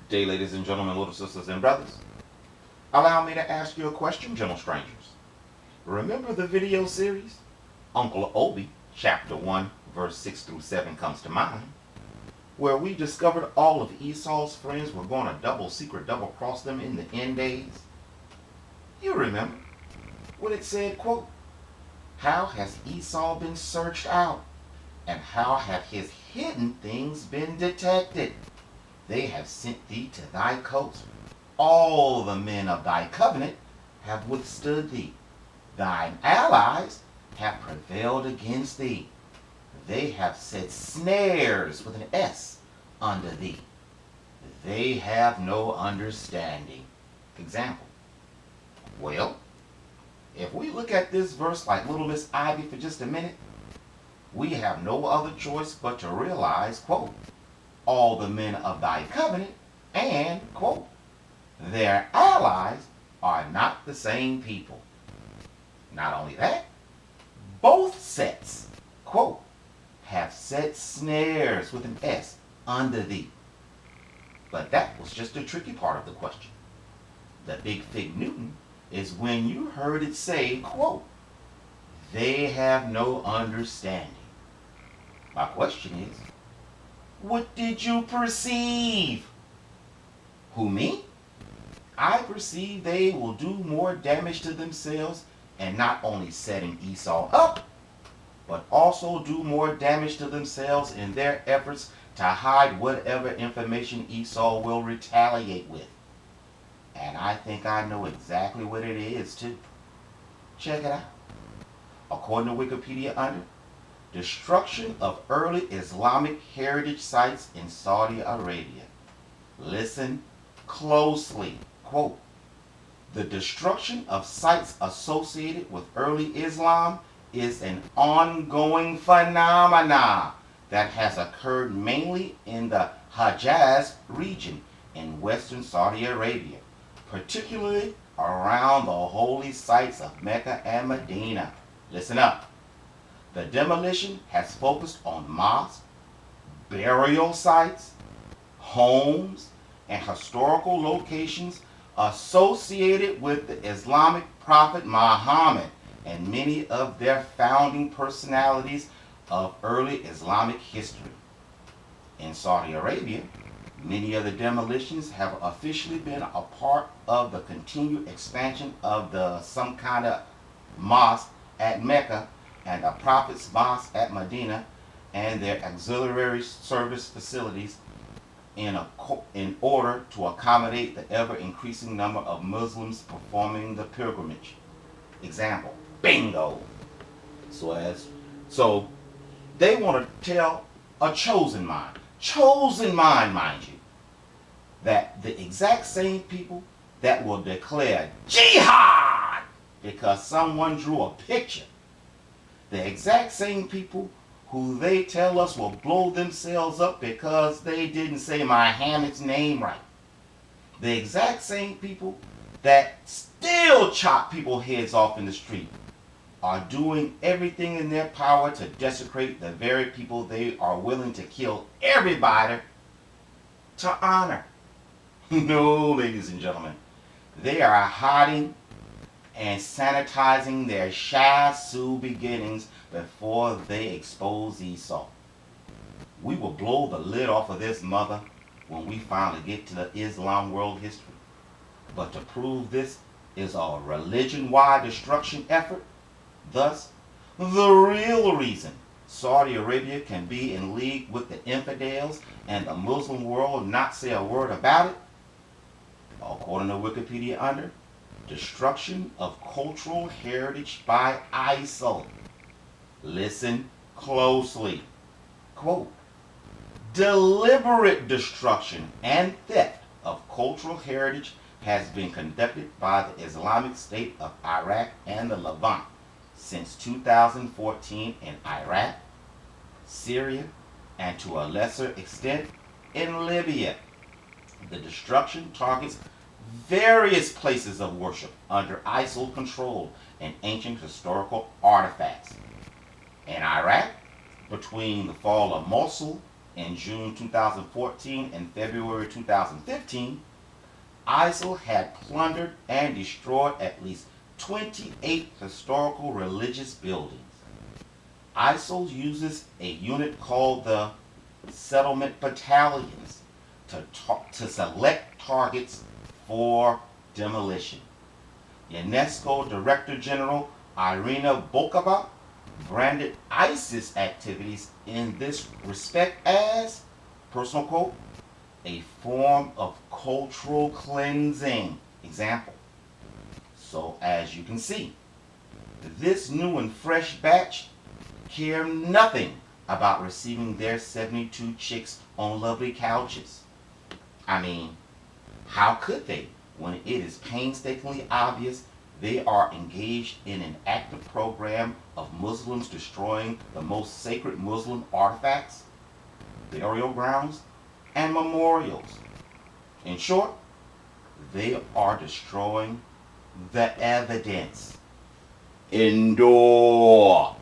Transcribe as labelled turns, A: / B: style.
A: Day, ladies and gentlemen, little sisters and brothers. Allow me to ask you a question, gentle strangers. Remember the video series? Uncle Obi, chapter 1, verse 6 through 7 comes to mind, where we discovered all of Esau's friends were going to double cross them in the end days. You remember when it said, quote, "How has Esau been searched out? And how have his hidden things been detected? They have sent thee to thy coast. All the men of thy covenant have withstood thee. Thine allies have prevailed against thee. They have set snares with an S under thee. They have no understanding." Example. Well, if we look at this verse like little Miss Ivy for just a minute, we have no other choice but to realize, quote, all the men of thy covenant and, quote, their allies are not the same people. Not only that, both sets, quote, have set snares with an S under thee. But that was just the tricky part of the question. The big fig Newton is when you heard it say, quote, they have no understanding. My question is, what did you perceive? Who, me? I perceive they will do more damage to themselves and not only setting Esau up, but also do more damage to themselves in their efforts to hide whatever information Esau will retaliate with. And I think I know exactly what it is, too. Check it out. According to Wikipedia under destruction of early Islamic heritage sites in Saudi Arabia. Listen closely. Quote, the destruction of sites associated with early Islam is an ongoing phenomenon that has occurred mainly in the Hejaz region in western Saudi Arabia, particularly around the holy sites of Mecca and Medina. Listen up. The demolition has focused on mosques, burial sites, homes, and historical locations associated with the Islamic prophet Muhammad and many of their founding personalities of early Islamic history. In Saudi Arabia, many of the demolitions have officially been a part of the continued expansion of the some kind of mosque at Mecca and the Prophet's Mosque at Medina and their auxiliary service facilities in order to accommodate the ever-increasing number of Muslims performing the pilgrimage. Example, bingo. So they want to tell a chosen mind, mind you, that the exact same people that will declare jihad because someone drew a picture, the exact same people who they tell us will blow themselves up because they didn't say Muhammad's name right. The exact same people that still chop people's heads off in the street are doing everything in their power to desecrate the very people they are willing to kill everybody to honor. No, ladies and gentlemen, they are hiding and sanitizing their Shasu beginnings before they expose Esau. We will blow the lid off of this mother when we finally get to the Islam world history. But to prove this is a religion-wide destruction effort, thus, the real reason Saudi Arabia can be in league with the infidels and the Muslim world not say a word about it, according to Wikipedia under destruction of cultural heritage by ISIL. Listen closely. Quote, deliberate destruction and theft of cultural heritage has been conducted by the Islamic State of Iraq and the Levant since 2014 in Iraq, Syria, and to a lesser extent in Libya. The destruction targets various places of worship under ISIL control and ancient historical artifacts. In Iraq, between the fall of Mosul In June 2014 and February 2015, ISIL had plundered and destroyed at least 28 historical religious buildings. ISIL uses a unit called the Settlement Battalions to select targets for demolition. UNESCO Director General Irina Bokova branded ISIS activities in this respect as, personal quote, a form of cultural cleansing. Example. So as you can see, this new and fresh batch care nothing about receiving their 72 chicks on lovely couches. I mean, how could they when it is painstakingly obvious they are engaged in an active program of Muslims destroying the most sacred Muslim artifacts, burial grounds, and memorials? In short, they are destroying the evidence. Endure.